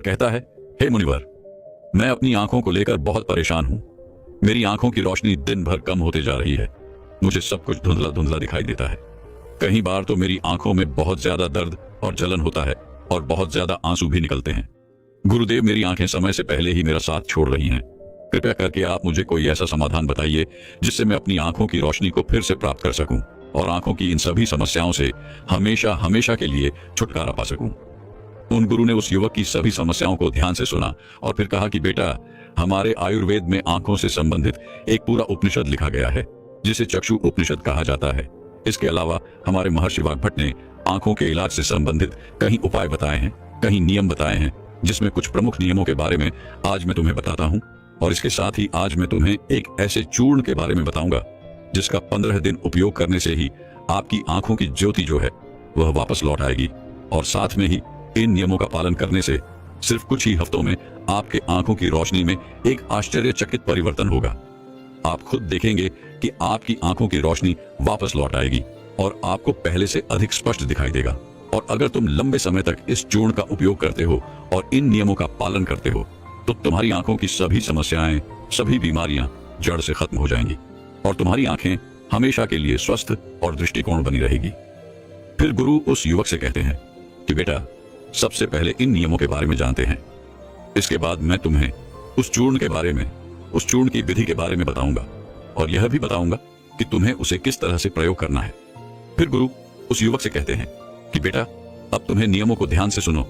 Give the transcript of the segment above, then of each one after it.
कहता है, हे मुनिवर, मैं अपनी आंखों को लेकर बहुत परेशान हूं। मेरी आंखों की रोशनी दिन भर कम होते जा रही है। मुझे सब कुछ धुंधला धुंधला दिखाई देता है। कई बार तो मेरी आंखों में बहुत ज्यादा दर्द और जलन होता है और बहुत ज्यादा आंसू भी निकलते हैं। गुरुदेव, मेरी आंखें समय से पहले ही मेरा साथ छोड़ रही हैं। कृपया करके आप मुझे कोई ऐसा समाधान बताइए जिससे मैं अपनी आंखों की रोशनी को फिर से प्राप्त कर सकूं और आंखों की इन सभी समस्याओं से हमेशा हमेशा के लिए छुटकारा पा सकूं। उन गुरु ने उस युवक की सभी समस्याओं को ध्यान से सुना और फिर कहा कि बेटा, हमारे आयुर्वेद में आंखों से संबंधित एक पूरा उपनिषद लिखा गया है जिसे चक्षु उपनिषद कहा जाता है। इसके अलावा हमारे महर्षि वाग्भट ने आंखों के इलाज से संबंधित कई उपाय बताए हैं, कई नियम बताए हैं, जिसमें कुछ प्रमुख नियमों के बारे में आज मैं तुम्हें बताता हूं। और इसके साथ ही आज मैं तुम्हें एक ऐसे चूर्ण के बारे में बताऊंगा जिसका 15 दिन उपयोग करने से ही आपकी आंखों की ज्योति जो है वह वापस लौट आएगी। और साथ में ही इन नियमों का पालन करने से सिर्फ कुछ ही हफ्तों में आपके आंखों की रोशनी में एक आश्चर्यचकित परिवर्तन होगा। आप खुद देखेंगे कि आपकी आंखों की रोशनी वापस लौट आएगी और आपको पहले से अधिक स्पष्ट दिखाई देगा। और अगर तुम लंबे समय तक इस चूर्ण का उपयोग करते हो और इन नियमों का पालन करते हो तो तुम्हारी आंखों की सभी समस्याएं, सभी बीमारियां जड़ से खत्म हो जाएंगी और तुम्हारी आंखें हमेशा के लिए स्वस्थ और दृष्टिकोण बनी रहेगी। फिर गुरु उस युवक से कहते हैं कि बेटा, सबसे पहले इन नियमों के बारे में जानते हैं। इसके बाद मैं तुम्हें उस चूर्ण के बारे में, उस चूर्ण की विधि के बारे में बताऊंगा और यह भी बताऊंगा कि तुम्हें उसे किस तरह से प्रयोग करना है। फिर गुरु उस युवक से कहते हैं कि बेटा, अब तुम्हें नियमों को ध्यान से सुनो।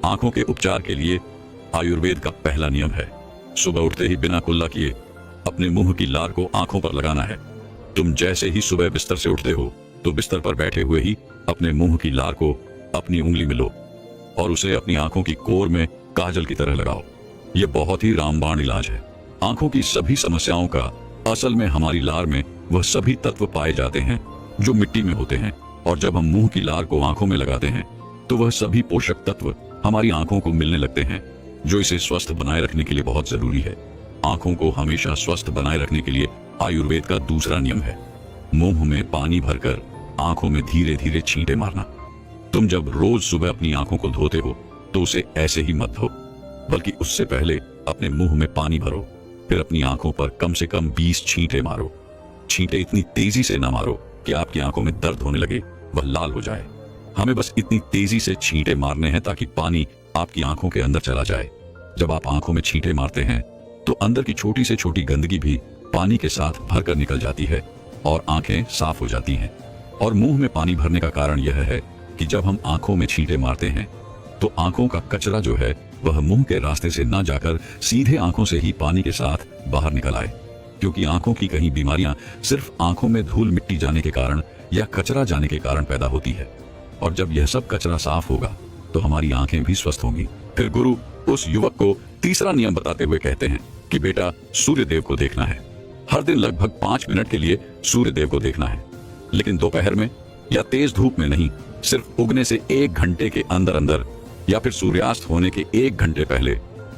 आंखों के उपचार के लिए आयुर्वेद का पहला नियम है, सुबह उठते ही बिना कुल्ला किए अपने मुंह की लार को आंखों पर लगाना है। तुम जैसे ही सुबह बिस्तर से उठते हो तो बिस्तर पर बैठे हुए ही अपने मुंह की लार को अपनी उंगली में लो और उसे अपनी आंखों की कोर में काजल की तरह लगाओ। यह बहुत ही रामबाण इलाज है। आंखों की सभी समस्याओं का असल में हमारी लार में वह सभी तत्व पाए जाते हैं जो मिट्टी में होते हैं, और जब हम मुंह की लार को आंखों में लगाते हैं तो वह सभी पोषक तत्व हमारी आंखों को मिलने लगते हैं जो इसे स्वस्थ बनाए रखने के लिए बहुत जरूरी है। आंखों को हमेशा स्वस्थ बनाए रखने के लिए आयुर्वेद का दूसरा नियम है, मुंह में पानी भरकर आंखों में धीरे धीरे छींटे मारना। तुम जब रोज सुबह अपनी आंखों को धोते हो तो उसे ऐसे ही मत धो, बल्कि उससे पहले अपने मुंह में पानी भरो, फिर अपनी आंखों पर कम से कम 20 छींटे मारो। छींटे इतनी तेजी से न मारो कि आपकी आंखों में दर्द होने लगे, वह लाल हो जाए। हमें बस इतनी तेजी से छींटे मारने हैं ताकि पानी आपकी आंखों के अंदर चला जाए। जब आप आंखों में छींटे मारते हैं तो अंदर की छोटी से छोटी गंदगी भी पानी के साथ भरकर निकल जाती है और आंखें साफ हो जाती हैं। और मुंह में पानी भरने का कारण यह है कि जब हम आंखों में छींटे मारते हैं तो आंखों का कचरा जो है वह मुंह के रास्ते से न जाकर सीधे आंखों से ही पानी के साथ बाहर निकल आए, क्योंकि आंखों की कई बीमारियां सिर्फ आंखों में धूल मिट्टी जाने के कारण या कचरा जाने के कारण पैदा होती है। और जब यह सब कचरा साफ होगा तो हमारी आंखें भी स्वस्थ होंगी। फिर गुरु उस युवक को तीसरा नियम बताते हुए कहते हैं कि बेटा, सूर्य देव को देखना है। हर दिन लगभग 5 मिनट के लिए सूर्य देव को देखना है, लेकिन दोपहर में या तेज धूप में नहीं, सिर्फ उगने से 1 घंटे के अंदर अंदर या फिर सूर्यास्त होने के 1 घंटे पहले।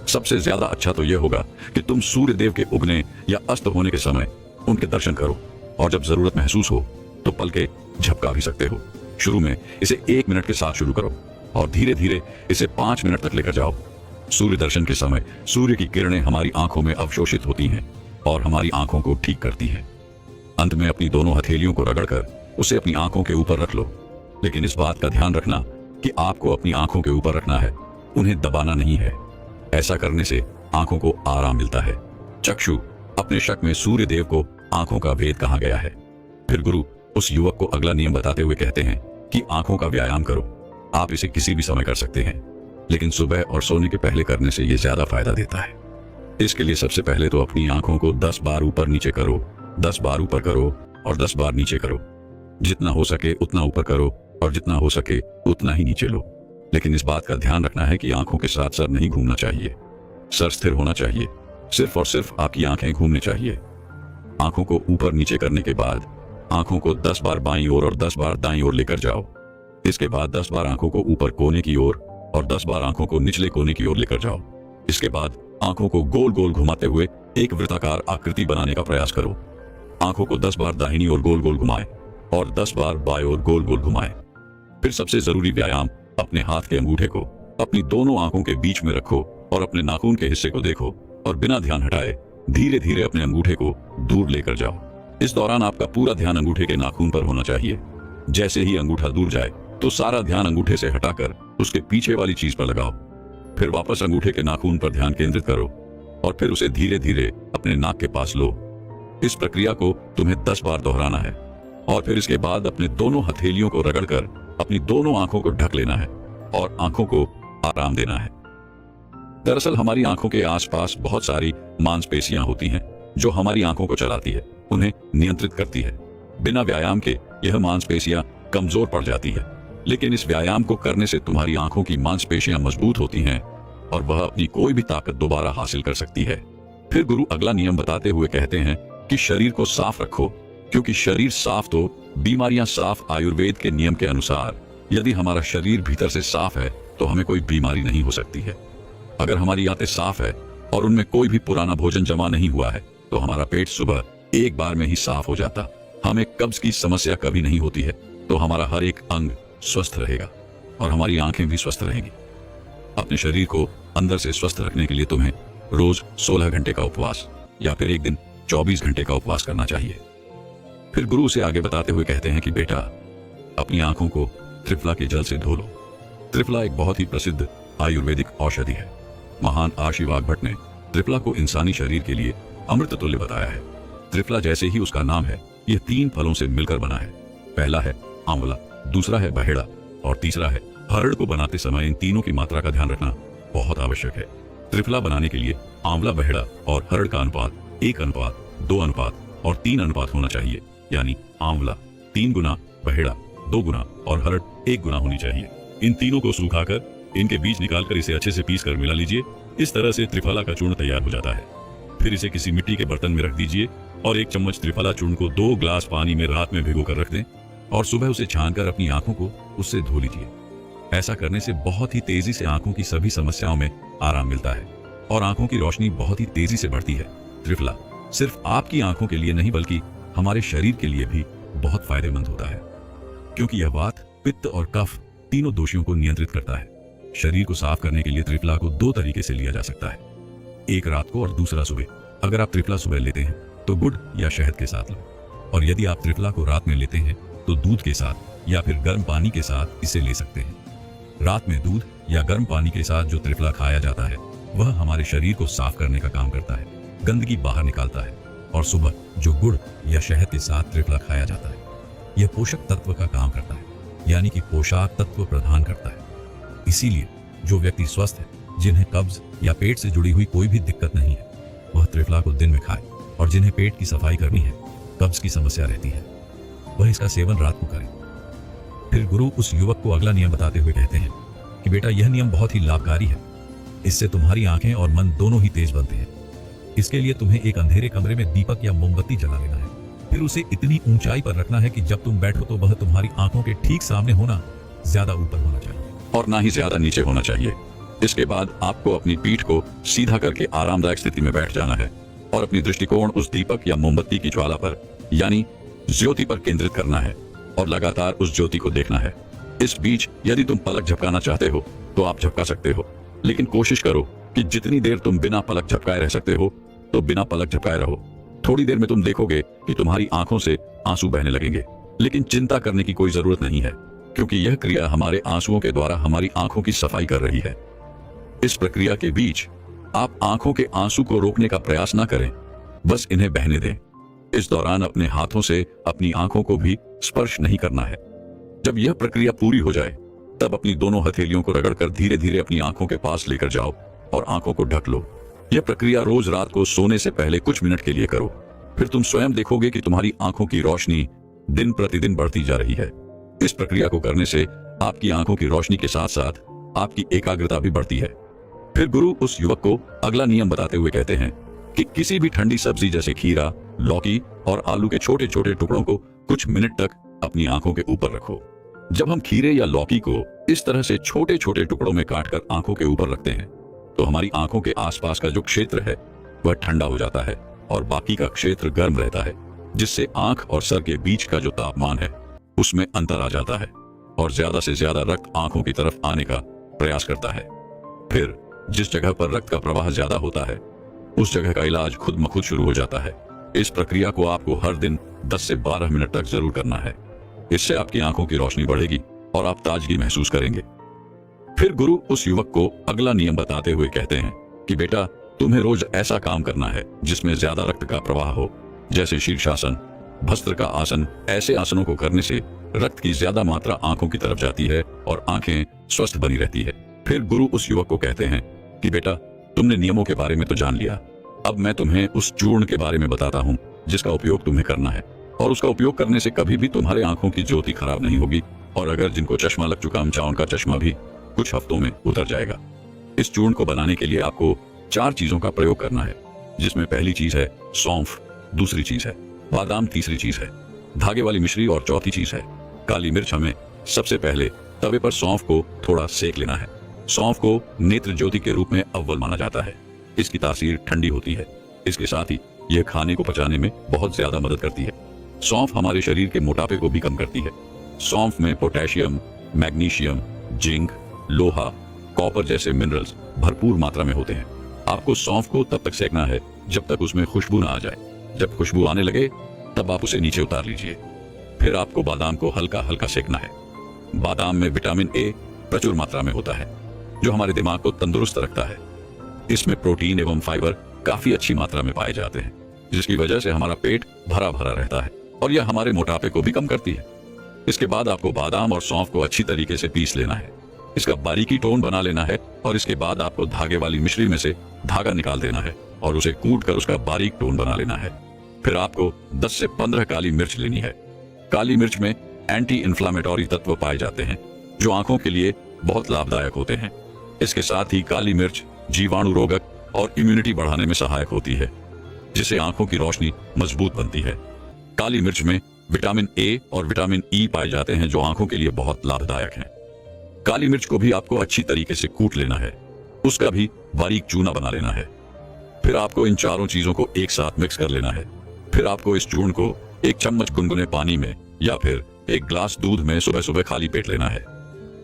सबसे ज्यादा अच्छा तो यह होगा कि तुम सूर्य देव के उगने या अस्त होने के समय उनके दर्शन करो, और जब जरूरत महसूस हो तो पलके झपका भी सकते हो। शुरू में इसे 1 मिनट के साथ शुरू करो और धीरे धीरे इसे 5 मिनट तक लेकर जाओ। सूर्य दर्शन के समय सूर्य की किरणें हमारी आंखों में अवशोषित होती हैं और हमारी आंखों को ठीक करती हैं। अंत में अपनी दोनों हथेलियों को रगड़कर उसे अपनी आंखों के ऊपर रख लो, लेकिन इस बात का ध्यान रखना कि आपको अपनी आंखों के ऊपर रखना है, उन्हें दबाना नहीं है। ऐसा करने से आंखों को आराम मिलता है। चक्षु अपने शक में सूर्य देव को आंखों का भेद कहा गया है। फिर गुरु उस युवक को अगला नियम बताते हुए कहते हैं कि आंखों का व्यायाम करो। आप इसे किसी भी समय कर सकते हैं, लेकिन सुबह और सोने के पहले करने से यह ज्यादा फायदा देता है। इसके लिए सबसे पहले तो अपनी आंखों को 10 बार ऊपर नीचे करो, 10 बार ऊपर करो और 10 बार नीचे करो। जितना हो सके उतना ऊपर करो और जितना हो सके उतना ही नीचे लो। लेकिन इस बात का ध्यान रखना है कि आंखों के साथ सर नहीं घूमना चाहिए। सर स्थिर होना चाहिए, सिर्फ और सिर्फ आपकी आंखें घूमनी चाहिए। आंखों को ऊपर नीचे करने के बाद आंखों को 10 बार बाईं ओर और 10 बार दाईं ओर लेकर जाओ। इसके बाद 10 बार आंखों को ऊपर कोने की ओर और 10 बार आंखों को निचले कोने की ओर लेकर जाओ। इसके बाद आंखों को गोल गोल घुमाते हुए एक वृत्ताकार आकृति बनाने का प्रयास करो। आंखों को 10 बार दाहिनी ओर गोल गोल घुमाएं और 10 बार बाएं ओर गोल गोल घुमाएं। फिर सबसे जरूरी व्यायाम, अपने हाथ के अंगूठे को अपनी दोनों आंखों के बीच में रखो और अपने नाखून के हिस्से को देखो और बिना ध्यान हटाए धीरे धीरे अपने अंगूठे को दूर लेकर जाओ। इस दौरान आपका पूरा ध्यान अंगूठे के नाखून पर होना चाहिए। जैसे ही अंगूठा दूर जाए तो सारा ध्यान अंगूठे से हटाकर उसके पीछे वाली चीज पर लगाओ। फिर वापस अंगूठे के नाखून पर ध्यान केंद्रित करो और फिर उसे धीरे धीरे अपने नाक के पास लो। इस प्रक्रिया को तुम्हें 10 बार दोहराना है और फिर इसके बाद अपने दोनों हथेलियों को रगड़कर अपनी दोनों आंखों को ढक लेना है और आंखों को आराम देना है। दरअसल हमारी आंखों के आसपास बहुत सारी मांसपेशियां होती हैं जो हमारी आंखों को चलाती है, उन्हें नियंत्रित करती है। बिना व्यायाम के यह मांसपेशियां कमजोर पड़ जाती है, लेकिन इस व्यायाम को करने से तुम्हारी आंखों की मांसपेशियां मजबूत होती हैं और वह अपनी कोई भी ताकत दोबारा हासिल कर सकती है। फिर गुरु अगला नियम बताते हुए कहते हैं कि शरीर को साफ रखो, क्योंकि शरीर साफ तो बीमारियां साफ। आयुर्वेद के नियम के अनुसार यदि हमारा शरीर भीतर से साफ है तो हमें कोई बीमारी नहीं हो सकती है। अगर हमारी आंतें साफ है और उनमें कोई भी पुराना भोजन जमा नहीं हुआ है तो हमारा पेट सुबह एक बार में ही साफ हो जाता, हमें कब्ज की समस्या कभी नहीं होती है, तो हमारा हर एक अंग स्वस्थ रहेगा और हमारी आंखें भी स्वस्थ रहेंगी। अपने शरीर को अंदर से स्वस्थ रखने के लिए तुम्हें रोज 16 घंटे का उपवास या फिर एक दिन 24 घंटे का उपवास करना चाहिए। फिर गुरु उसे आगे बताते हुए कहते हैं कि बेटा, अपनी आंखों को त्रिफला के जल से धो लो। त्रिफला एक बहुत ही प्रसिद्ध आयुर्वेदिक औषधि है। महान आशी वाग्भट ने त्रिफला को इंसानी शरीर के लिए अमृत तुल्य बताया है। त्रिफला जैसे ही उसका नाम है, यह 3 फलों से मिलकर बना है। पहला है आंवला, दूसरा है बहेड़ा और तीसरा है हरड़। को बनाते समय इन तीनों की मात्रा का ध्यान रखना बहुत आवश्यक है। त्रिफला बनाने के लिए आंवला, बहेड़ा और हरड़ का अनुपात 1 अनुपात 2 अनुपात और 3 अनुपात होना चाहिए, यानी आंवला 3 गुना, बहेड़ा 2 गुना और हरड़ 1 गुना होनी चाहिए। इन तीनों को सुखाकर इनके बीज निकालकर इसे अच्छे से पीसकर मिला लीजिए। इस तरह से त्रिफला का चूर्ण तैयार हो जाता है। फिर इसे किसी मिट्टी के बर्तन में रख दीजिए और 1 चम्मच त्रिफला चूर्ण को 2 ग्लास पानी में रात में भिगोकर रख दें और सुबह उसे छानकर अपनी आंखों को उससे धो लीजिए। ऐसा करने से बहुत ही तेजी से आंखों की सभी समस्याओं में आराम मिलता है और आंखों की रोशनी बहुत ही तेजी से बढ़ती है। त्रिफला सिर्फ आपकी आंखों के लिए नहीं बल्कि हमारे शरीर के लिए भी बहुत फायदेमंद होता है, क्योंकि यह वात, पित्त और कफ तीनों दोषियों को नियंत्रित करता है। शरीर को साफ करने के लिए त्रिफला को 2 तरीके से लिया जा सकता है, एक रात को और दूसरा सुबह। अगर आप त्रिफला सुबह लेते हैं तो गुड़ या शहद के साथ लो, और यदि आप त्रिफला को रात में लेते हैं तो दूध के साथ या फिर गर्म पानी के साथ इसे ले सकते हैं। रात में दूध या गर्म पानी के साथ जो त्रिफला खाया जाता है वह हमारे शरीर को साफ करने का काम करता है, गंदगी बाहर निकालता है। और सुबह जो गुड़ या शहद के साथ त्रिफला खाया जाता है यह पोषक तत्व का काम करता है, यानी कि पोषक तत्व प्रदान करता है। इसीलिए जो व्यक्ति स्वस्थ है, जिन्हें कब्ज या पेट से जुड़ी हुई कोई भी दिक्कत नहीं है, वह त्रिफला को दिन में खाए, और जिन्हें पेट की सफाई करनी है, कब्ज की समस्या रहती है, वह इसका सेवन रात को करें। फिर गुरु उस युवक को अगला नियम बताते हुए कहते हैं कि बेटा, यह नियम बहुत ही लाभकारी है। इससे तुम्हारी आंखें और मन दोनों ही तेज बनते हैं। इसके लिए तुम्हें एक अंधेरे कमरे में दीपक या मोमबत्ती जला लेना है। फिर उसे इतनी ऊंचाई पर रखना है कि जब तुम बैठो तो वह तुम्हारी आंखों के ठीक सामने होना, ज्यादा ऊपर होना चाहिए और ना ही ज्यादा नीचे होना चाहिए। इसके बाद आपको अपनी पीठ को सीधा करके आरामदायक स्थिति में बैठ जाना है और अपनी दृष्टिकोण उस दीपक या मोमबत्ती की ज्वाला पर, यानी ज्योति पर केंद्रित करना है और लगातार उस ज्योति को देखना है। इस बीच यदि तुम पलक झपकाना चाहते हो तो आप झपका सकते हो, लेकिन कोशिश करो कि जितनी देर तुम बिना पलक झपकाए रह सकते हो तो बिना पलक झपकाए रहो। थोड़ी देर में तुम देखोगे कि तुम्हारी आंखों से आंसू बहने लगेंगे, लेकिन चिंता करने की कोई जरूरत नहीं है, क्योंकि यह क्रिया हमारे आंसुओं के द्वारा हमारी आंखों की सफाई कर रही है। इस प्रक्रिया के बीच आप आंखों के आंसू को रोकने का प्रयास न करें, बस इन्हें बहने दें। इस दौरान अपने हाथों से अपनी आंखों को भी स्पर्श नहीं करना है। जब यह प्रक्रिया पूरी हो जाए तब अपनी दोनों हथेलियों को रगड़कर धीरे धीरे अपनी आंखों के पास लेकर जाओ और आंखों को ढक लो। यह प्रक्रिया रोज रात को सोने से पहले कुछ मिनट के लिए करो। फिर तुम स्वयं देखोगे कि तुम्हारी आंखों की रोशनी दिन प्रतिदिन बढ़ती जा रही है। इस प्रक्रिया को करने से आपकी आंखों की रोशनी के साथ साथ आपकी एकाग्रता भी बढ़ती है। फिर गुरु उस युवक को अगला नियम बताते हुए कहते हैं कि किसी भी ठंडी सब्जी जैसे खीरा, लौकी और आलू के छोटे छोटे टुकड़ों को कुछ मिनट तक अपनी आंखों के ऊपर रखो। जब हम खीरे या लौकी को इस तरह से छोटे छोटे टुकड़ों में काटकर आंखों के ऊपर रखते हैं तो हमारी आंखों के आसपास का जो क्षेत्र है वह ठंडा हो जाता है और बाकी का क्षेत्र गर्म रहता है, जिससे आंख और सर के बीच का जो तापमान है उसमें अंतर आ जाता है और ज्यादा से ज्यादा रक्त आंखों की तरफ आने का प्रयास करता है। फिर जिस जगह पर रक्त का प्रवाह ज्यादा होता है उस जगह का इलाज खुद ब खुद शुरू हो जाता है। इस प्रक्रिया को आपको हर दिन 10 से 12 मिनट तक जरूर करना है। इससे आपकी आंखों की रोशनी बढ़ेगी और आप ताजगी महसूस करेंगे। फिर गुरु उस युवक को अगला नियम बताते हुए कहते हैं कि बेटा, तुम्हें रोज ऐसा काम करना है जिसमें ज्यादा रक्त का प्रवाह हो, जैसे शीर्षासन, भस्त्र का आसन। ऐसे आसनों को करने से रक्त की ज्यादा मात्रा आंखों की तरफ जाती है और आंखें स्वस्थ बनी रहती है। फिर गुरु उस युवक को कहते हैं कि बेटा, तुमने नियमों के बारे में तो जान लिया, अब मैं तुम्हें उस चूर्ण के बारे में बताता हूँ जिसका उपयोग तुम्हें करना है। और उसका उपयोग करने से कभी भी तुम्हारे आंखों की ज्योति खराब नहीं होगी, और अगर जिनको चश्मा लग चुका है उनका चश्मा भी कुछ हफ्तों में उतर जाएगा। इस चूर्ण को बनाने के लिए आपको 4 चीजों का प्रयोग करना है, जिसमें पहली चीज है सौंफ, दूसरी चीज है बादाम, तीसरी चीज है धागे वाली मिश्री और चौथी चीज है काली मिर्च। हमें सबसे पहले तवे पर सौंफ को थोड़ा सेक लेना है। सौंफ को नेत्र ज्योति के रूप में अव्वल माना जाता है। इसकी तासीर ठंडी होती है। इसके साथ ही यह खाने को पचाने में बहुत ज्यादा मदद करती है। सौंफ हमारे शरीर के मोटापे को भी कम करती है। सौंफ में पोटेशियम, मैग्नीशियम, जिंक, लोहा, कॉपर जैसे मिनरल्स भरपूर मात्रा में होते हैं। आपको सौंफ को तब तक सेकना है जब तक उसमें खुशबू ना आ जाए। जब खुशबू आने लगे तब आप उसे नीचे उतार लीजिए। फिर आपको बादाम को हल्का हल्का सेकना है। बादाम में विटामिन ए प्रचुर मात्रा में होता है, जो हमारे दिमाग को तंदुरुस्त रखता है। इसमें प्रोटीन एवं फाइबर काफी अच्छी मात्रा में पाए जाते हैं, जिसकी वजह से हमारा पेट भरा भरा रहता है और यह हमारे मोटापे को भी कम करती है। इसके बाद आपको बादाम और सौंफ को अच्छी तरीके से पीस लेना है। इसका बारीकी टोन बना लेना है और इसके बाद आपको धागे वाली मिश्री में से धागा निकाल देना है और उसे कूट कर उसका बारीक टोन बना लेना है। फिर आपको 10 से 15 काली मिर्च लेनी है। काली मिर्च में एंटी इन्फ्लामेटरी तत्व पाए जाते हैं, जो आंखों के लिए बहुत लाभदायक होते हैं। इसके साथ ही काली मिर्च जीवाणु रोधक और इम्यूनिटी बढ़ाने में सहायक होती है, जिससे आंखों की रोशनी मजबूत बनती है। काली मिर्च में विटामिन ए और विटामिन ई पाए जाते हैं, जो आंखों के लिए बहुत लाभदायक हैं। काली मिर्च को भी आपको अच्छी तरीके से कूट लेना है, उसका भी बारीक चूना बना लेना है। फिर आपको इन चारों चीजों को एक साथ मिक्स कर लेना है। फिर आपको इस चूर्ण को 1 चम्मच गुनगुने पानी में या फिर 1 ग्लास दूध में सुबह सुबह खाली पेट लेना है।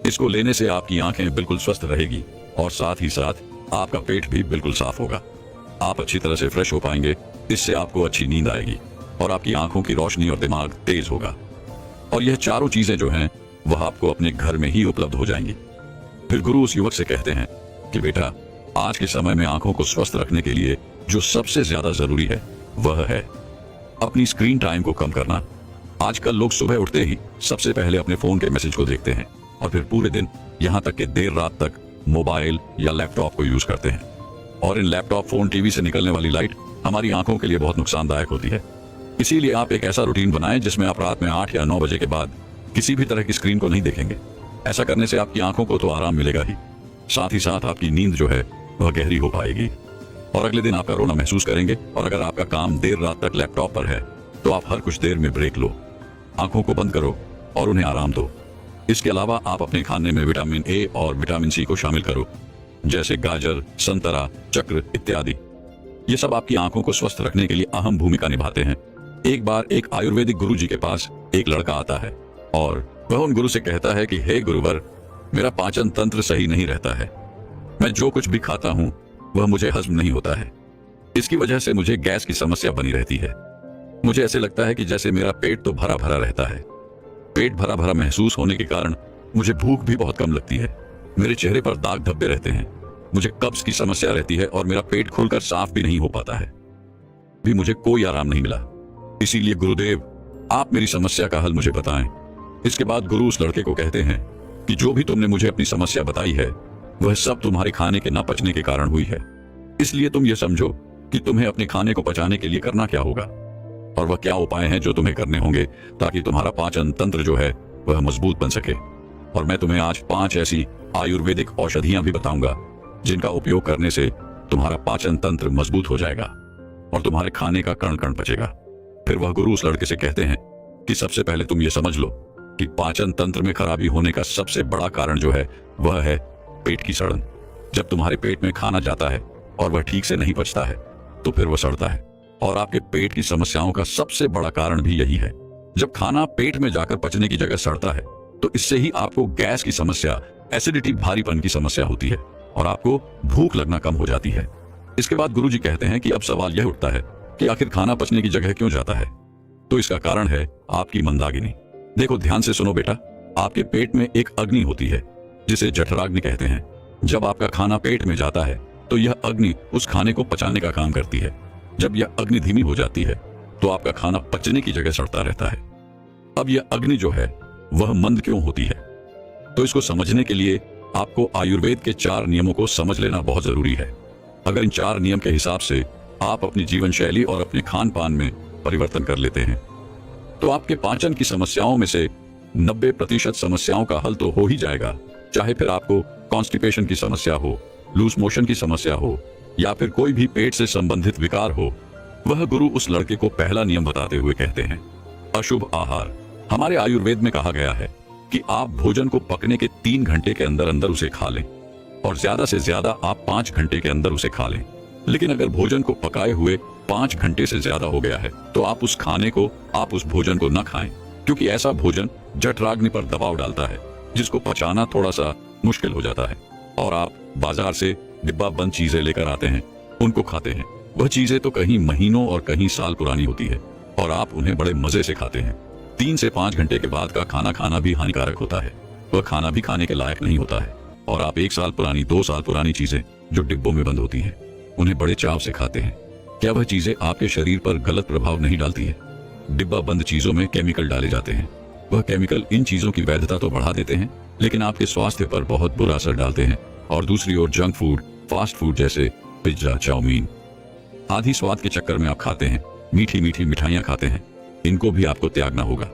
इसको लेने से आपकी आंखें बिल्कुल स्वस्थ रहेगी और साथ ही साथ आपका पेट भी बिल्कुल साफ होगा। आप अच्छी तरह से फ्रेश हो पाएंगे। इससे आपको अच्छी नींद आएगी और आपकी आंखों की रोशनी और दिमाग तेज होगा। और यह चारों चीजें जो हैं वह आपको अपने घर में ही उपलब्ध हो जाएंगी। फिर गुरु उस युवक से कहते हैं कि बेटा, आज के समय में आंखों को स्वस्थ रखने के लिए जो सबसे ज्यादा जरूरी है वह है अपनी स्क्रीन टाइम को कम करना। आजकल लोग सुबह उठते ही सबसे पहले अपने फोन के मैसेज को देखते हैं और फिर पूरे दिन यहाँ तक कि देर रात तक मोबाइल या लैपटॉप को यूज करते हैं। और इन लैपटॉप, फोन, टीवी से निकलने वाली लाइट हमारी आंखों के लिए बहुत नुकसानदायक होती है। इसीलिए आप एक ऐसा रूटीन बनाएं जिसमें आप रात में 8 या 9 बजे के बाद किसी भी तरह की स्क्रीन को नहीं देखेंगे। ऐसा करने से आपकी आंखों को तो आराम मिलेगा ही, साथ ही साथ आपकी नींद जो है वह गहरी हो पाएगी और अगले दिन आपका रोना महसूस करेंगे। और अगर आपका काम देर रात तक लैपटॉप पर है तो आप हर कुछ देर में ब्रेक लो, आंखों को बंद करो और उन्हें आराम दो। इसके अलावा आप अपने खाने में विटामिन ए और विटामिन सी को शामिल करो, जैसे गाजर, संतरा, चक्र इत्यादि। ये सब आपकी आंखों को स्वस्थ रखने के लिए अहम भूमिका निभाते हैं। एक बार एक आयुर्वेदिक गुरु जी के पास एक लड़का आता है और वह उन गुरु से कहता है कि हे गुरुवर, मेरा पाचन तंत्र सही नहीं रहता है। मैं जो कुछ भी खाता हूँ वह मुझे हजम नहीं होता है। इसकी वजह से मुझे गैस की समस्या बनी रहती है। मुझे ऐसे लगता है कि जैसे मेरा पेट तो भरा भरा रहता है। पेट भरा भरा महसूस होने के कारण मुझे भूख भी बहुत कम लगती है। मेरे चेहरे पर दाग धब्बे रहते हैं। मुझे कब्ज की समस्या रहती है और मेरा पेट खुलकर साफ भी नहीं हो पाता है। भी मुझे कोई आराम नहीं मिला। इसीलिए गुरुदेव, आप मेरी समस्या का हल मुझे बताएं। इसके बाद गुरु उस लड़के को कहते हैं कि जो भी तुमने मुझे अपनी समस्या बताई है वह सब तुम्हारे खाने के न पचने के कारण हुई है। इसलिए तुम ये समझो कि तुम्हें अपने खाने को पचाने के लिए करना क्या होगा और वह क्या उपाय हैं जो तुम्हें करने होंगे ताकि तुम्हारा पाचन तंत्र जो है वह मजबूत बन सके। और मैं तुम्हें आज 5 ऐसी आयुर्वेदिक औषधियां भी बताऊंगा जिनका उपयोग करने से तुम्हारा पाचन तंत्र मजबूत हो जाएगा और तुम्हारे खाने का कण कण पचेगा। फिर वह गुरु उस लड़के से कहते हैं कि सबसे पहले तुम ये समझ लो कि पाचन तंत्र में खराबी होने का सबसे बड़ा कारण जो है वह है पेट की सड़न। जब तुम्हारे पेट में खाना जाता है और वह ठीक से नहीं पचता है तो फिर वह सड़ता है। और आपके पेट की समस्याओं का सबसे बड़ा कारण भी यही है। जब खाना पेट में जाकर पचने की जगह सड़ता है तो इससे ही आपको गैस की समस्या एसिडिटी, भारीपन की समस्या होती है और आपको भूख लगना कम हो जाती है। इसके बाद गुरुजी कहते हैं कि अब सवाल यह उठता है कि आखिर खाना पचने की जगह क्यों जाता है। तो इसका कारण है आपकी मंदाग्नि। देखो, ध्यान से सुनो बेटा, आपके पेट में एक अग्नि होती है जिसे जठराग्नि कहते हैं। जब आपका खाना पेट में जाता है तो यह अग्नि उस खाने को पचाने का काम करती है। जब यह अग्नि धीमी हो जाती है तो आपका खाना पचने की जगह सड़ता रहता है। अब यह अग्नि जो है वह मंद क्यों होती है, तो इसको समझने के लिए आपको आयुर्वेद के 4 नियमों को समझ लेना बहुत जरूरी है। अगर इन 4 नियम के हिसाब से आप अपनी जीवन शैली और अपने खान पान में परिवर्तन कर लेते हैं तो आपके पाचन की समस्याओं में से 90% समस्याओं का हल तो हो ही जाएगा। चाहे फिर आपको कॉन्स्टिपेशन की समस्या हो, लूज मोशन की समस्या हो या फिर कोई भी पेट से संबंधित विकार हो। वह गुरु उस लड़के को पहला नियम बताते हुए कहते हैं, अशुभ आहार। हमारे आयुर्वेद में कहा गया है कि आप भोजन को पकने के 3 घंटे के अंदर अंदर उसे खा लें और ज्यादा से ज्यादा आप 5 घंटे के अंदर उसे खा लें। लेकिन अगर भोजन को पकाए हुए 5 घंटे से ज्यादा हो गया है तो आप उस भोजन को न खाएं, क्योंकि ऐसा भोजन जठराग्नि पर दबाव डालता है जिसको पचाना थोड़ा सा मुश्किल हो जाता है। और आप बाजार से डिब्बा बंद चीजें लेकर आते हैं, उनको खाते हैं। वह चीजें तो कहीं महीनों और कहीं साल पुरानी होती है और आप उन्हें बड़े मजे से खाते हैं। 3 से 5 घंटे के बाद का खाना खाना भी हानिकारक होता है। वह खाना भी खाने के लायक नहीं होता है और आप 1 साल पुरानी, 2 साल पुरानी चीजें जो डिब्बों में बंद होती हैं उन्हें बड़े चाव से खाते हैं। क्या वह चीजें आपके शरीर पर गलत प्रभाव नहीं डालती है? डिब्बा बंद चीजों में केमिकल डाले जाते हैं। वह केमिकल इन चीजों की वैधता तो बढ़ा देते हैं लेकिन आपके स्वास्थ्य पर बहुत बुरा असर डालते हैं। और दूसरी ओर जंक फूड, फास्ट फूड जैसे पिज्जा, चाउमीन आदि स्वाद के चक्कर में आप खाते हैं, मीठी मीठी मिठाइयां खाते हैं। इनको भी आपको त्यागना होगा।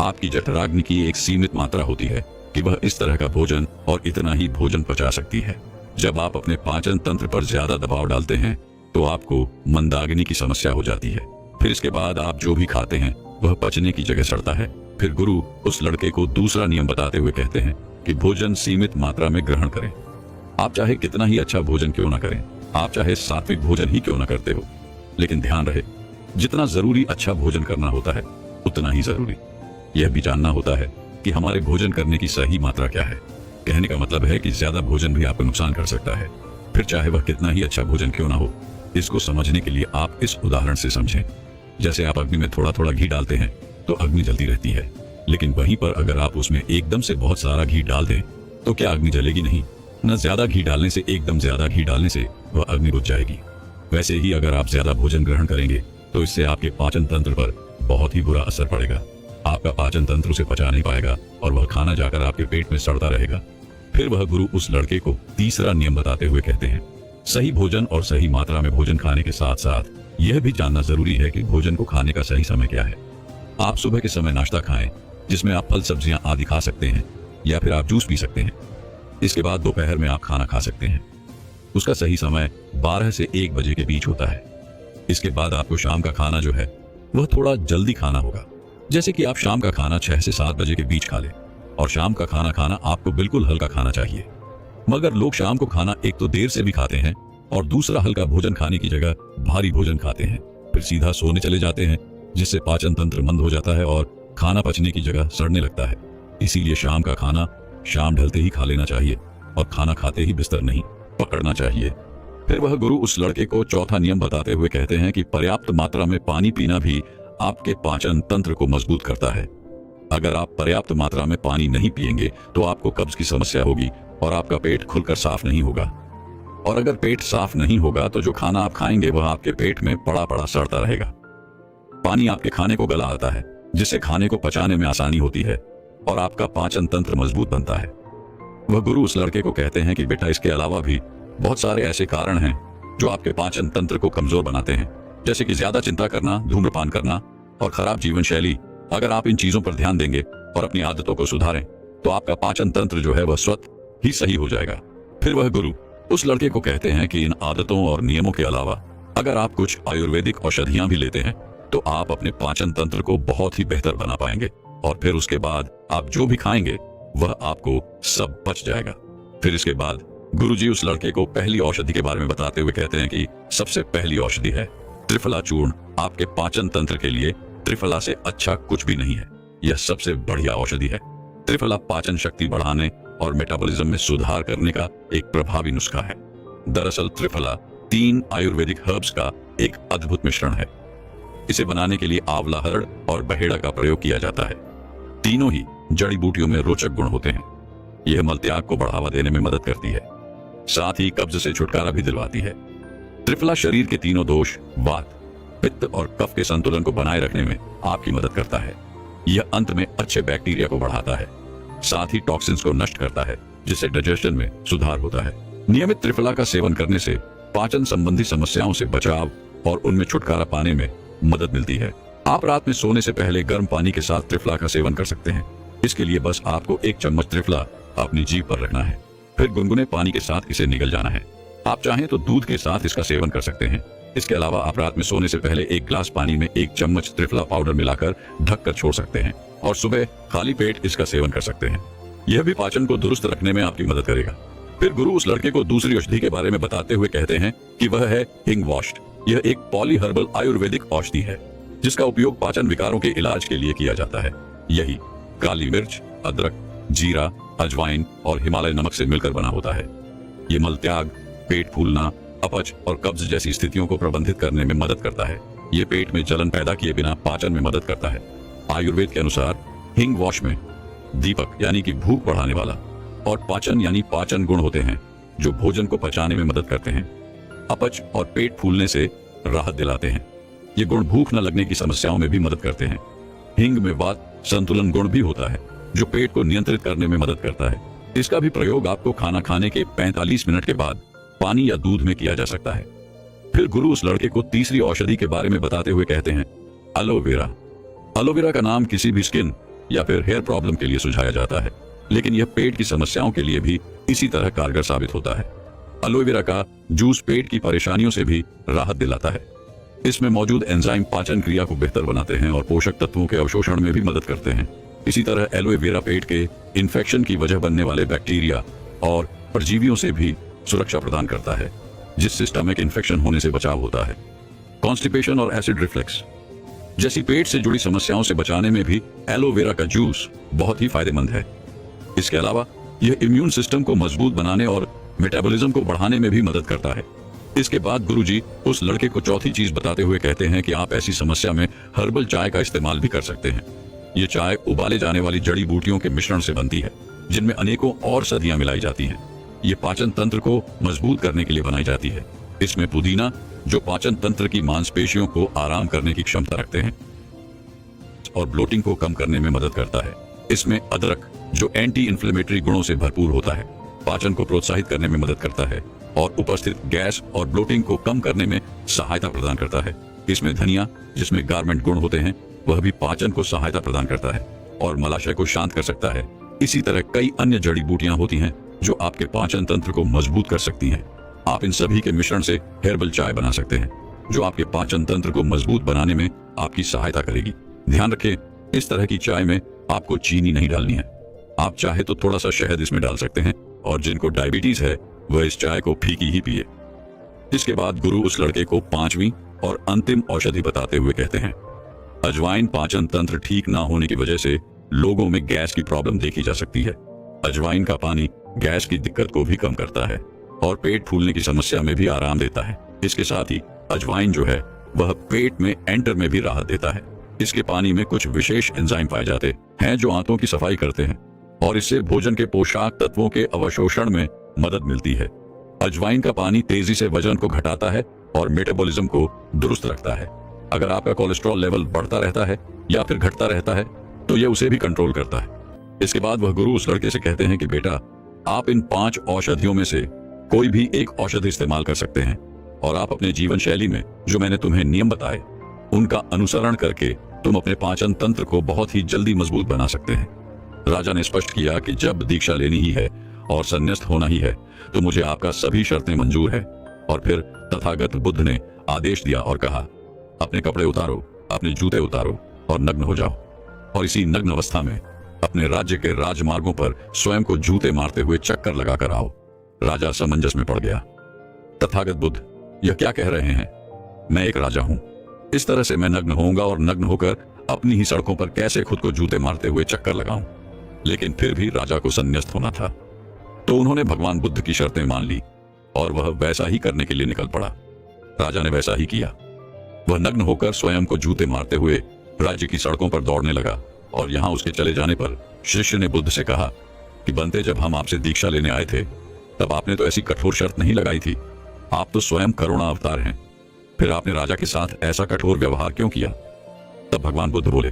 आपकी जठराग्नि की एक सीमित मात्रा होती है कि वह इस तरह का भोजन और इतना ही भोजन पचा सकती है। जब आप अपने पाचन तंत्र पर ज्यादा दबाव डालते हैं तो आपको मंदाग्नि की समस्या हो जाती है। फिर इसके बाद आप जो भी खाते हैं वह पचने की जगह सड़ता है। फिर गुरु उस लड़के को दूसरा नियम बताते हुए कहते हैं कि भोजन सीमित मात्रा में ग्रहण करें। आप चाहे कितना ही अच्छा भोजन क्यों न करें, आप चाहे सात्विक भोजन ही क्यों न करते हो, लेकिन ध्यान रहे जितना जरूरी अच्छा भोजन करना होता है उतना ही जरूरी यह भी जानना होता है कि हमारे भोजन करने की सही मात्रा क्या है। कहने का मतलब है कि ज्यादा भोजन भी आपको नुकसान कर सकता है, फिर चाहे वह कितना ही अच्छा भोजन क्यों ना हो। इसको समझने के लिए आप इस उदाहरण से समझें। जैसे आप अग्नि में थोड़ा थोड़ा घी डालते हैं तो अग्नि जलती रहती है, लेकिन वहीं पर अगर आप उसमें एकदम से बहुत सारा घी डाल दें तो क्या अग्नि जलेगी? नहीं। न ज्यादा घी डालने से, एकदम ज्यादा घी डालने से वह अग्नि बुझ जाएगी। वैसे ही अगर आप ज्यादा भोजन ग्रहण करेंगे तो इससे आपके पाचन तंत्र पर बहुत ही बुरा असर पड़ेगा। आपका पाचन तंत्र उसे पचा नहीं पाएगा और वह खाना जाकर आपके पेट में सड़ता रहेगा। फिर वह गुरु उस लड़के को तीसरा नियम बताते हुए कहते हैं, सही भोजन और सही मात्रा में भोजन खाने के साथ साथ यह भी जानना जरूरी है कि भोजन को खाने का सही समय क्या है। आप सुबह के समय नाश्ता खाएं जिसमें आप फल, सब्जियां आदि खा सकते हैं या फिर आप जूस पी सकते हैं। इसके बाद दोपहर में आप खाना खा सकते हैं। उसका सही समय 12 से 1 बजे के बीच होता है। इसके बाद आपको शाम का खाना जो है वह थोड़ा जल्दी खाना होगा। जैसे कि आप शाम का खाना 6 से 7 बजे के बीच खा लें। और शाम का खाना आपको बिल्कुल हल्का खाना चाहिए। मगर लोग शाम को खाना एक तो देर से भी खाते हैं और दूसरा हल्का भोजन खाने की जगह भारी भोजन खाते हैं, फिर सीधा सोने चले जाते हैं, जिससे पाचन तंत्र मंद हो जाता है और खाना पचने की जगह सड़ने लगता है। इसीलिए शाम का खाना शाम ढलते ही खा लेना चाहिए और खाना खाते ही बिस्तर नहीं पकड़ना चाहिए। फिर वह गुरु उस लड़के को चौथा नियम बताते हुए कहते हैं कि पर्याप्त मात्रा में पानी पीना भी आपके पाचन तंत्र को मजबूत करता है। अगर आप पर्याप्त मात्रा में पानी नहीं पिएंगे तो आपको कब्ज की समस्या होगी और आपका पेट खुलकर साफ नहीं होगा। और अगर पेट साफ नहीं होगा तो जो खाना आप खाएंगे वह आपके पेट में पड़ा पड़ा सड़ता रहेगा। पानी आपके खाने को गला आता है, जिससे खाने को पचाने में आसानी होती है और आपका पाचन तंत्र मजबूत बनता है। वह गुरु उस लड़के को कहते हैं कि बेटा, इसके अलावा भी बहुत सारे ऐसे कारण हैं जो आपके पाचन तंत्र को कमजोर बनाते हैं, जैसे कि ज्यादा चिंता करना, धूम्रपान करना और खराब जीवन शैली। अगर आप इन चीजों पर ध्यान देंगे और अपनी आदतों को सुधारें तो आपका पाचन तंत्र जो है वह स्वतः ही सही हो जाएगा। फिर वह गुरु उस लड़के को कहते हैं कि इन आदतों और नियमों के अलावा अगर आप कुछ आयुर्वेदिक औषधियां भी लेते हैं तो आप अपने पाचन तंत्र को बहुत ही बेहतर बना पाएंगे और फिर उसके बाद आप जो भी खाएंगे वह आपको सब पच जाएगा। फिर इसके बाद गुरुजी उस लड़के को पहली औषधि के बारे में बताते हुए कहते हैं कि सबसे पहली औषधि है त्रिफला चूर्ण। आपके पाचन तंत्र के लिए त्रिफला से अच्छा कुछ भी नहीं है, यह सबसे बढ़िया औषधि है। त्रिफला पाचन शक्ति बढ़ाने और मेटाबॉलिज्म में सुधार करने का एक प्रभावी नुस्खा है। दरअसल त्रिफला 3 आयुर्वेदिक हर्ब्स का एक अद्भुत मिश्रण है। इसे बनाने के लिए आंवला, हरड़ और बहेड़ा का प्रयोग किया जाता है। तीनों ही जड़ी बूटियों में रोचक गुण होते हैं। यह मलत्याग को बढ़ावा देने में मदद करती है, साथ ही कब्ज से छुटकारा भी दिलवाती है। त्रिफला शरीर के तीनों दोष, वात, पित्त और कफ के संतुलन को बनाए रखने में आपकी मदद करता है। यह अंत में अच्छे बैक्टीरिया को बढ़ाता है, साथ ही टॉक्सिन्स को नष्ट करता है, जिससे डाइजेशन में सुधार होता है। नियमित त्रिफला का सेवन करने से पाचन संबंधी समस्याओं से बचाव और उनमें छुटकारा पाने में मदद मिलती है। आप रात में सोने से पहले गर्म पानी के साथ त्रिफला का सेवन कर सकते हैं। इसके लिए बस आपको 1 चम्मच त्रिफला अपनी जीभ पर रखना है, फिर गुनगुने पानी के साथ इसे निगल जाना है। आप चाहें तो दूध के साथ इसका सेवन कर सकते हैं। इसके अलावा आप रात में सोने से पहले 1 गिलास पानी में 1 चम्मच त्रिफला पाउडर मिलाकर ढककर छोड़ सकते हैं और सुबह खाली पेट इसका सेवन कर सकते हैं। यह भी पाचन को दुरुस्त रखने में आपकी मदद करेगा। फिर गुरु उस लड़के को दूसरी औषधि के बारे में बताते हुए कहते हैं कि वह है हिंग वॉश्ड। यह एक पॉली हर्बल आयुर्वेदिक औषधि है, जिसका उपयोग पाचन विकारों के इलाज के लिए किया जाता है। यही काली मिर्च, अदरक, जीरा, अजवाइन और हिमालय नमक से मिलकर बना होता है। ये मलत्याग, पेट फूलना, अपच और कब्ज जैसी स्थितियों को प्रबंधित करने में मदद करता है। ये पेट में जलन पैदा किए बिना पाचन में मदद करता है। आयुर्वेद के अनुसार हिंग वॉश में दीपक यानी कि भूख बढ़ाने वाला और पाचन यानी पाचन गुण होते हैं, जो भोजन को पचाने में मदद करते हैं। अपच और पेट फूलने से राहत दिलाते हैं। ये गुण भूख न लगने की समस्याओं में भी मदद करते हैं। हिंग में वात संतुलन गुण भी होता है, जो पेट को नियंत्रित करने में मदद करता है। इसका भी प्रयोग आपको खाना खाने के 45 मिनट के बाद पानी या दूध में किया जा सकता है। फिर गुरु उस लड़के को तीसरी औषधि के बारे में बताते हुए कहते हैं एलोवेरा। एलोवेरा का नाम किसी भी स्किन या फिर हेयर प्रॉब्लम के लिए सुझाया जाता है, लेकिन यह पेट की समस्याओं के लिए भी इसी तरह कारगर साबित होता है। एलोवेरा का जूस पेट की परेशानियों से भी राहत दिलाता है। इसमें मौजूद एंजाइम पाचन क्रिया को बेहतर बनाते हैं और पोषक तत्वों के अवशोषण में भी मदद करते हैं। इसी तरह एलोवेरा पेट के इन्फेक्शन की वजह बनने वाले बैक्टीरिया और परजीवियों से भी सुरक्षा प्रदान करता है, जिससे स्टमक इन्फेक्शन होने से बचाव होता है। कॉन्स्टिपेशन और एसिड रिफ्लक्स जैसी पेट से जुड़ी समस्याओं से बचाने में भी एलोवेरा का जूस बहुत ही फायदेमंद है। इसके अलावा यह इम्यून सिस्टम को मजबूत बनाने और मेटाबॉलिज्म को बढ़ाने में भी मदद करता है। इसके बाद गुरुजी उस लड़के को चौथी चीज बताते हुए कहते हैं कि आप ऐसी समस्या में हर्बल चाय का इस्तेमाल भी कर सकते हैं। ये चाय उबाले जाने वाली जड़ी बूटियों के मिश्रण से बनती है, जिनमें अनेकों और सदियां मिलाई जाती हैं। ये पाचन तंत्र को मजबूत करने के लिए बनाई जाती है। इसमें पुदीना, जो पाचन तंत्र की मांसपेशियों को आराम करने की क्षमता रखते हैं और ब्लोटिंग को कम करने में मदद करता है। इसमें अदरक, जो एंटी इन्फ्लेमेटरी गुणों से भरपूर होता है, पाचन को प्रोत्साहित करने में मदद करता है और उपस्थित गैस और ब्लोटिंग को कम करने में सहायता प्रदान करता है। इसमें धनिया, जिसमें गारमेंट गुण होते हैं, वह भी पाचन को सहायता प्रदान करता है और मलाशय को शांत कर सकता है। इसी तरह कई अन्य जड़ी बूटियां होती हैं जो आपके पाचन तंत्र को मजबूत कर सकती हैं। आप इन सभी के मिश्रण से हेर्बल चाय बना सकते हैं, जो आपके पाचन तंत्र को मजबूत बनाने में आपकी सहायता करेगी। ध्यान रखें, इस तरह की चाय में आपको चीनी नहीं डालनी है। आप चाहे तो थोड़ा सा शहद इसमें डाल सकते हैं और जिनको डायबिटीज है वह इस चाय को फीकी ही पिए। इसके बाद गुरु उस लड़के को 5वीं और अंतिम औषधि बताते हुए कहते हैं अजवाइन पाचन तंत्र ठीक ना होने की वजह से लोगों में गैस की प्रॉब्लम देखी जा सकती है। अजवाइन का पानी गैस की दिक्कत को भी कम करता है और पेट फूलने की समस्या में भी आराम देता है। इसके साथ ही अजवाइन जो है वह पेट में एंटर में भी राहत देता है। इसके पानी में कुछ विशेष एंजाइम पाए जाते हैं जो आंतों की सफाई करते हैं और इससे भोजन के पोषक तत्वों के अवशोषण में मदद मिलती है। अजवाइन का पानी तेजी से वजन को घटाता है और मेटाबॉलिज्म को दुरुस्त रखता है। अगर आपका कोलेस्ट्रॉल लेवल बढ़ता रहता है या फिर घटता रहता है तो यह उसे भी कंट्रोल करता है। इसके बाद वह गुरु उस लड़के से कहते हैं कि बेटा, आप इन 5 औषधियों में से कोई भी एक औषधि इस्तेमाल कर सकते हैं और आप अपने जीवन शैली में जो मैंने तुम्हें नियम बताए उनका अनुसरण करके तुम अपने पाचन तंत्र को बहुत ही जल्दी मजबूत बना सकते हैं। राजा ने स्पष्ट किया कि जब दीक्षा लेनी ही है और संन्यास्त होना ही है तो मुझे आपका सभी शर्तें मंजूर है। और फिर तथागत बुद्ध ने आदेश दिया और कहा, अपने कपड़े उतारो, अपने जूते उतारो और नग्न हो जाओ। और इसी नग्न अवस्था में अपने राज्य के राजमार्गों पर स्वयं को जूते मारते हुए चक्कर लगाकर आओ। राजा असमंजस में पड़ गया। तथागत बुद्ध यह क्या कह रहे हैं? मैं एक राजा हूं, इस तरह से मैं नग्न होऊंगा और नग्न होकर अपनी ही सड़कों पर कैसे खुद को जूते मारते हुए चक्कर लगाऊं? लेकिन फिर भी राजा को संन्यास्त होना था। तो उन्होंने भगवान बुद्ध की शर्तें मान ली और वह वैसा ही करने के लिए निकल पड़ा। राजा ने वैसा ही किया। वह नग्न होकर स्वयं को जूते मारते हुए राज्य की सड़कों पर दौड़ने लगा और यहाँ उसके चले जाने पर शिष्य ने बुद्ध से कहा कि बनते, जब हम आपसे दीक्षा लेने आए थे तब आपने तो ऐसी कठोर शर्त नहीं लगाई थी। आप तो स्वयं करुणा अवतार हैं, फिर आपने राजा के साथ ऐसा कठोर व्यवहार क्यों किया? तब भगवान बुद्ध बोले,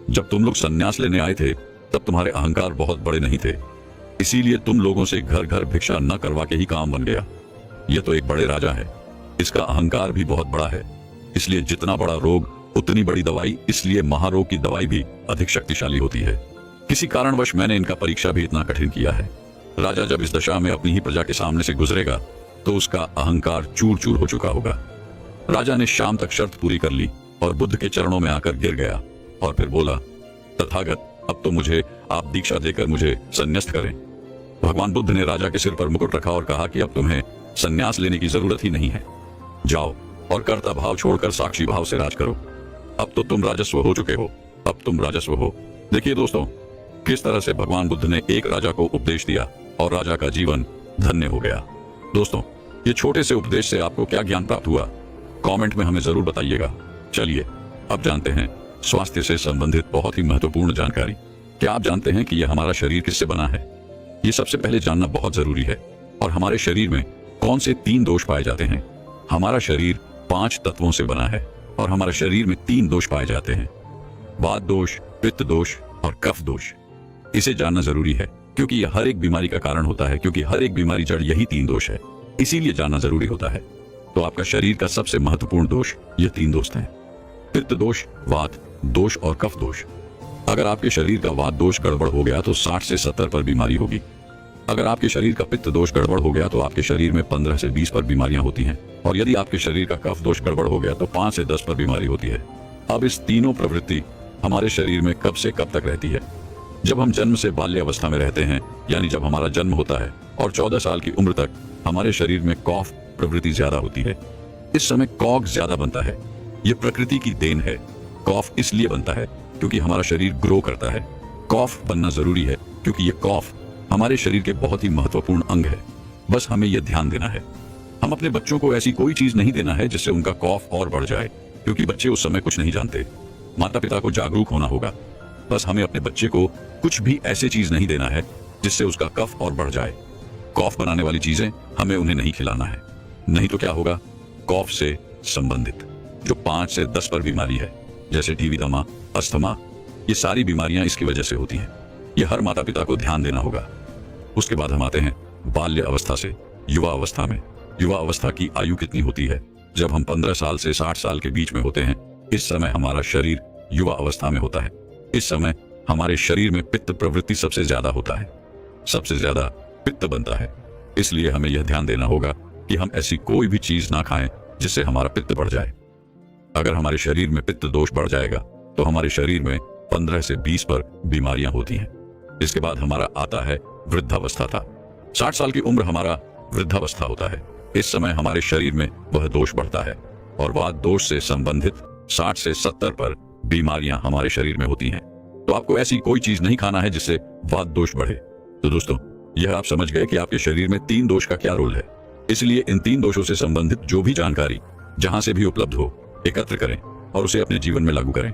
जब तुम लोग संन्यास लेने आए थे तब तुम्हारे अहंकार बहुत बड़े नहीं थे, इसीलिए तुम लोगों से घर घर भिक्षा न करवा के ही काम बन गया। यह तो एक बड़े राजा है, इसका अहंकार भी बहुत बड़ा है, इसलिए जितना बड़ा रोग उतनी बड़ी दवाई, इसलिए महारोग की दवाई भी अधिक शक्तिशाली होती है। किसी कारणवश मैंने इनका परीक्षा भी इतना कठिन किया है। राजा जब इस दशा में अपनी ही प्रजा के सामने से गुजरेगा तो उसका अहंकार चूर चूर हो चुका होगा। राजा ने शाम तक शर्त पूरी कर ली और बुद्ध के चरणों में आकर गिर गया और फिर बोला, तथागत, अब तो मुझे आप दीक्षा देकर मुझे संन्यास्त करें। भगवान बुद्ध ने राजा के सिर पर मुकुट रखा और कहा कि अब तुम्हें संन्यास लेने की जरूरत ही नहीं है, जाओ और कर्ता भाव छोड़कर साक्षी भाव से राज करो। अब तो तुम राजस्व हो चुके हो, अब तुम राजस्व हो। देखिए दोस्तों, किस तरह से भगवान बुद्ध ने एक राजा को उपदेश दिया और राजा का जीवन धन्य हो गया। दोस्तों, ये छोटे से उपदेश से आपको क्या ज्ञान प्राप्त हुआ, कमेंट में हमें जरूर बताइएगा। चलिए अब जानते हैं स्वास्थ्य से संबंधित बहुत ही महत्वपूर्ण जानकारी। क्या आप जानते हैं कि यह हमारा शरीर किससे बना है? ये सबसे पहले जानना बहुत जरूरी है। और हमारे शरीर में कौन से 3 दोष पाए जाते हैं? हमारा शरीर 5 तत्वों से बना है और हमारे शरीर में 3 दोष पाए जाते हैं, वात दोष, पित्त दोष और कफ दोष। इसे जानना जरूरी है क्योंकि यह हर एक बीमारी का कारण होता है, क्योंकि हर एक बीमारी जड़ यही 3 दोष है, इसीलिए जानना जरूरी होता है। तो आपका शरीर का सबसे महत्वपूर्ण दोष ये 3 दोष हैं, पित्त दोष, वात दोष और कफ दोष। अगर आपके शरीर का वात दोष गड़बड़ हो गया तो 60 से 70 पर बीमारी होगी। अगर आपके शरीर का पित्त दोष गड़बड़ हो गया तो आपके शरीर में 15 से 20 पर बीमारियां होती हैं, और यदि आपके शरीर का कफ दोष गड़बड़ हो गया तो 5 से 10 पर बीमारी होती है। अब इस तीनों प्रवृत्ति हमारे शरीर में कब से कब तक रहती है? जब हम जन्म से बाल्य अवस्था में रहते हैं, यानी जब हमारा जन्म होता है और 14 साल की उम्र तक हमारे शरीर में कॉफ प्रवृत्ति ज्यादा होती है। इस समय कॉग ज्यादा बनता है। ये प्रकृति की देन है। कॉफ इसलिए बनता है क्योंकि हमारा शरीर ग्रो करता है। कॉफ बनना जरूरी है क्योंकि ये कॉफ हमारे शरीर के बहुत ही महत्वपूर्ण अंग है। बस हमें यह ध्यान देना है। हम अपने बच्चों को ऐसी कोई चीज नहीं देना है जिससे उनका कॉफ और बढ़ जाए, क्योंकि बच्चे उस समय कुछ नहीं जानते। माता पिता को जागरूक होना होगा। बस हमें अपने बच्चे को कुछ भी ऐसी चीज नहीं देना है जिससे उसका कफ और बढ़ जाए। कॉफ बनाने वाली चीजें हमें उन्हें नहीं खिलाना है, नहीं तो क्या होगा, कॉफ से संबंधित जो 5 से 10 पर बीमारी है, जैसे टीबी, दमा, अस्थमा, ये सारी बीमारियां इसकी वजह से होती हैं। ये हर माता पिता को ध्यान देना होगा। उसके बाद हम आते हैं बाल्य अवस्था से युवा अवस्था में। युवा अवस्था की आयु कितनी होती है? जब हम 15 साल से 60 साल के बीच में होते हैं, इस समय हमारा शरीर युवा अवस्था में होता है। इस समय हमारे शरीर में पित्त प्रवृत्ति सबसे ज्यादा होता है, सबसे ज्यादा पित्त बनता है। इसलिए हमें यह ध्यान देना होगा कि हम ऐसी कोई भी चीज ना खाएं जिससे हमारा पित्त बढ़ जाए। अगर हमारे शरीर में पित्त दोष बढ़ जाएगा तो हमारे शरीर में 15 से 20 पर बीमारियां होती हैं। इसके बाद हमारा आता है वृद्धावस्था था। 60 साल की उम्र हमारा वृद्धावस्था होता है। इस समय हमारे शरीर में वह दोष बढ़ता है और वात दोष से संबंधित 60 से 70 पर बीमारियां हमारे शरीर में होती हैं। तो आपको ऐसी कोई चीज नहीं खाना है जिससे वात दोष बढ़े। तो दोस्तों, यह आप समझ गए कि आपके शरीर में 3 दोष का क्या रोल है। इसलिए इन 3 दोषों से संबंधित जो भी जानकारी जहां से भी उपलब्ध हो, एकत्र करें और उसे अपने जीवन में लागू करें,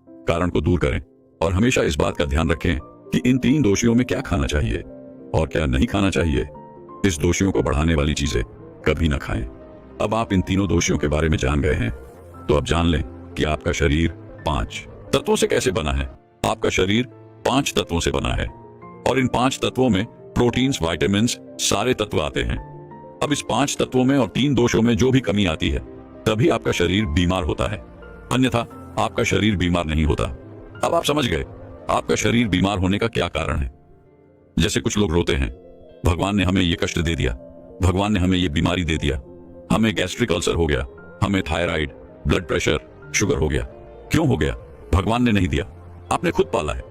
कारण को दूर करें और हमेशा इस बात का ध्यान रखें कि इन 3 दोषियों में क्या खाना चाहिए और क्या नहीं खाना चाहिए। इस दोषियों को बढ़ाने वाली चीजें कभी ना खाएं। अब आप इन तीनों दोषियों के बारे में जान गए हैं, तो अब जान लें कि आपका शरीर 5 तत्वों से कैसे बना है। आपका शरीर 5 तत्वों से बना है और इन 5 तत्वों में प्रोटीन्स, विटामिन्स, सारे तत्व आते हैं। अब इस 5 तत्वों में और 3 दोषों में जो भी कमी आती है तभी आपका शरीर बीमार होता है, अन्यथा आपका शरीर बीमार नहीं होता। अब आप समझ गए आपका शरीर बीमार होने का क्या कारण है। जैसे कुछ लोग रोते हैं, भगवान ने हमें ये कष्ट दे दिया, भगवान ने हमें ये बीमारी दे दिया, हमें गैस्ट्रिक अल्सर हो गया, हमें थायराइड, ब्लड प्रेशर, शुगर हो गया। क्यों हो गया? भगवान ने नहीं दिया, आपने खुद पाला है।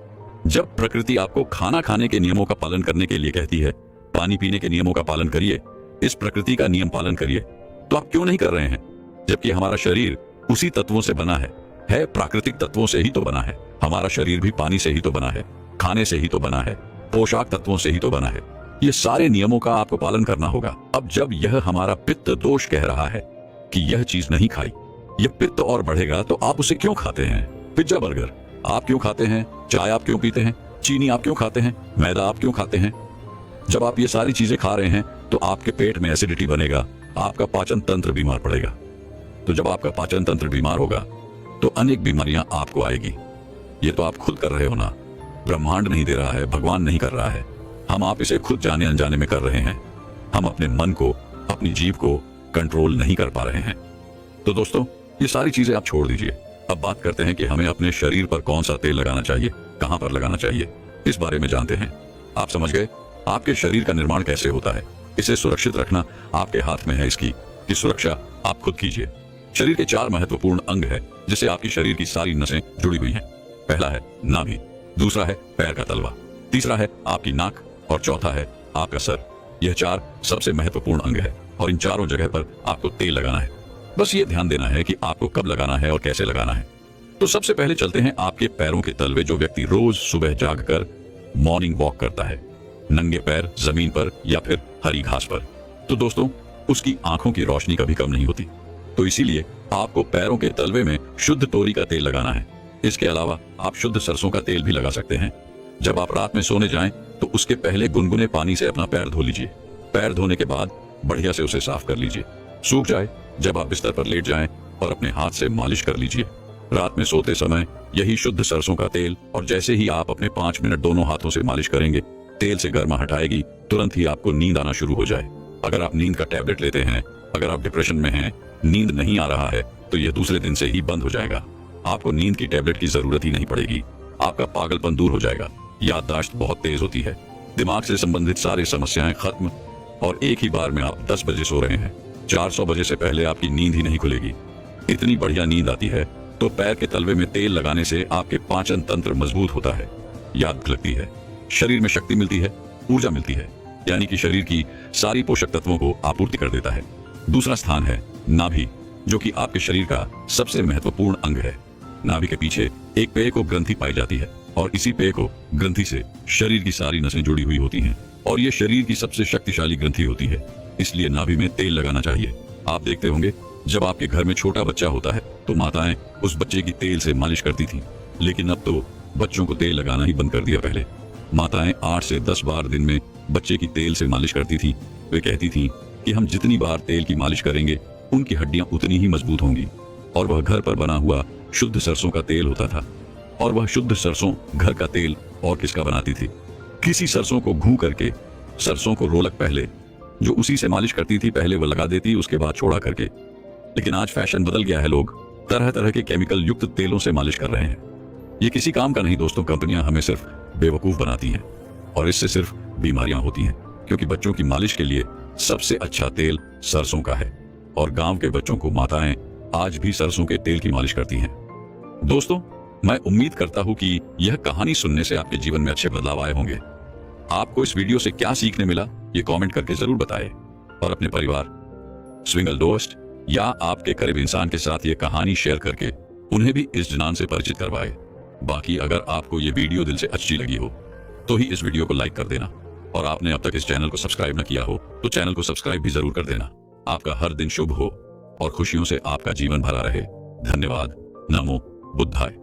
जब प्रकृति आपको खाना खाने के नियमों का पालन करने के लिए कहती है, पानी पीने के नियमों का पालन करिए, इस प्रकृति का नियम पालन करिए, तो आप क्यों नहीं कर रहे हैं? जबकि हमारा शरीर उसी तत्वों से बना है प्राकृतिक तत्वों से ही तो बना है। हमारा शरीर भी पानी से ही तो बना है, खाने से ही तो बना है, पोशाक तत्वों से ही तो बना है। ये सारे नियमों का आपको पालन करना होगा। अब जब यह हमारा पित्त दोष कह रहा है कि यह चीज नहीं खाई, यह पित्त और बढ़ेगा, तो आप उसे क्यों खाते हैं? पिज्जा बर्गर आप क्यों खाते हैं? चाय आप क्यों पीते हैं? चीनी आप क्यों खाते हैं? मैदा आप क्यों खाते हैं? जब आप ये सारी चीजें खा रहे हैं तो आपके पेट में एसिडिटी बनेगा, आपका पाचन तंत्र बीमार पड़ेगा। तो जब आपका पाचन तंत्र बीमार होगा तो अनेक बीमारियां आपको आएगी। ये तो आप खुद कर रहे हो ना, ब्रह्मांड नहीं दे रहा है, भगवान नहीं कर रहा है। हम आप इसे खुद जाने अनजाने में कर रहे हैं। हम अपने मन को, अपनी जीभ को कंट्रोल नहीं कर पा रहे हैं। तो दोस्तों, ये सारी चीजें आप छोड़ दीजिए। अब बात करते हैं कि हमें अपने शरीर पर कौन सा तेल लगाना चाहिए, कहां पर लगाना चाहिए, इस बारे में जानते हैं। आप समझ गए आपके शरीर का निर्माण कैसे होता है। इसे सुरक्षित रखना आपके हाथ में है। इसकी सुरक्षा आप खुद कीजिए। शरीर के 4 महत्वपूर्ण अंग है जिससे आपकी शरीर की सारी नसें जुड़ी हुई हैं। पहला है नाभि, दूसरा है पैर का तलवा, तीसरा है आपकी नाक और चौथा है आपका सर। यह 4 सबसे महत्वपूर्ण अंग है और इन चारों जगह पर आपको तेल लगाना है। बस ये ध्यान देना है कि आपको कब लगाना है और कैसे लगाना है। तो सबसे पहले चलते हैं आपके पैरों के तलवे। जो व्यक्ति रोज सुबह जागकर मॉर्निंग वॉक करता है, नंगे पैर जमीन पर या फिर हरी घास पर, तो दोस्तों उसकी आंखों की रोशनी कभी कम नहीं होती। तो इसीलिए आपको पैरों के तलवे में शुद्ध तोरी का तेल लगाना है। इसके अलावा आप शुद्ध सरसों का तेल भी लगा सकते हैं। जब आप रात में सोने जाएं तो उसके पहले गुनगुने पानी से अपना पैर धो लीजिए। पैर धोने के बाद बढ़िया से उसे साफ कर लीजिए, सूख जाए। जब आप बिस्तर पर लेट जाएं और अपने हाथ से मालिश कर लीजिए। रात में सोते समय यही शुद्ध सरसों का तेल, और जैसे ही आप अपने 5 मिनट दोनों हाथों से मालिश करेंगे, तेल से गर्मा हटाएगी, तुरंत ही आपको नींद आना शुरू हो जाए। अगर आप नींद का टैबलेट लेते हैं, अगर आप डिप्रेशन में हैं, नींद नहीं आ रहा है, तो यह दूसरे दिन से ही बंद हो जाएगा। आपको नींद की टैबलेट की जरूरत ही नहीं पड़ेगी। आपका पागलपन दूर हो जाएगा। याददाश्त बहुत तेज होती है, दिमाग से संबंधित सारी समस्याएं खत्म, और एक ही बार में आप 10 बजे सो रहे हैं। 400 बजे से पहले आपकी नींद ही नहीं खुलेगी। इतनी बढ़िया नींद आती है। तो पैर के तलवे में तेल लगाने से आपके पाचन तंत्र मजबूत होता है, याद लगती है, शरीर में शक्ति मिलती है, ऊर्जा मिलती है, यानी कि शरीर की सारी पोषक तत्वों को आपूर्ति कर देता है। दूसरा स्थान है नाभि, जो कि आपके शरीर का सबसे महत्वपूर्ण अंग है। नाभि के पीछे एक पेय को ग्रंथि पाई जाती है और इसी पेय को ग्रंथि से शरीर की सारी नसें जुड़ी हुई होती हैं और ये शरीर की सबसे शक्तिशाली ग्रंथि होती है। इसलिए नाभि में तेल लगाना चाहिए। आप देखते होंगे जब आपके घर में छोटा बच्चा होता है तो माताएं उस बच्चे की तेल से मालिश करती थी, लेकिन अब तो बच्चों को तेल लगाना ही बंद कर दिया। पहले माताएं 8 से 10 बार दिन में बच्चे की तेल से मालिश करती थी। वे कहती थी कि हम जितनी बार तेल की मालिश करेंगे उनकी हड्डियां उतनी ही मजबूत होंगी। और वह घर पर बना हुआ शुद्ध सरसों का तेल होता था। और वह शुद्ध सरसों घर का तेल और किसका बनाती थी? किसी सरसों को घू करके, सरसों को रोलक पहले जो उसी से मालिश करती थी, पहले वह लगा देती, उसके बाद छोड़ा करके। लेकिन आज फैशन बदल गया है, लोग तरह तरह के केमिकल युक्त तेलों से मालिश कर रहे हैं। ये किसी काम का नहीं दोस्तों। कंपनियां हमें सिर्फ बेवकूफ बनाती हैं और इससे सिर्फ बीमारियां होती हैं, क्योंकि बच्चों की मालिश के लिए सबसे अच्छा तेल सरसों का है और गांव के बच्चों को माताएं आज भी सरसों के तेल की मालिश करती हैं। दोस्तों, मैं उम्मीद करता हूं कि यह कहानी सुनने से आपके जीवन में अच्छे बदलाव आए होंगे। आपको इस वीडियो से क्या सीखने मिला, ये कमेंट करके जरूर बताएं और अपने परिवार, स्विंगल दोस्त या आपके करीब इंसान के साथ ये कहानी शेयर करके उन्हें भी इस जिनान से परिचित करवाए। बाकी अगर आपको ये वीडियो दिल से अच्छी लगी हो तो ही इस वीडियो को लाइक कर देना, और आपने अब तक इस चैनल को सब्सक्राइब न किया हो तो चैनल को सब्सक्राइब भी जरूर कर देना। आपका हर दिन शुभ हो और खुशियों से आपका जीवन भरा रहे। धन्यवाद। नमो बुद्धाय।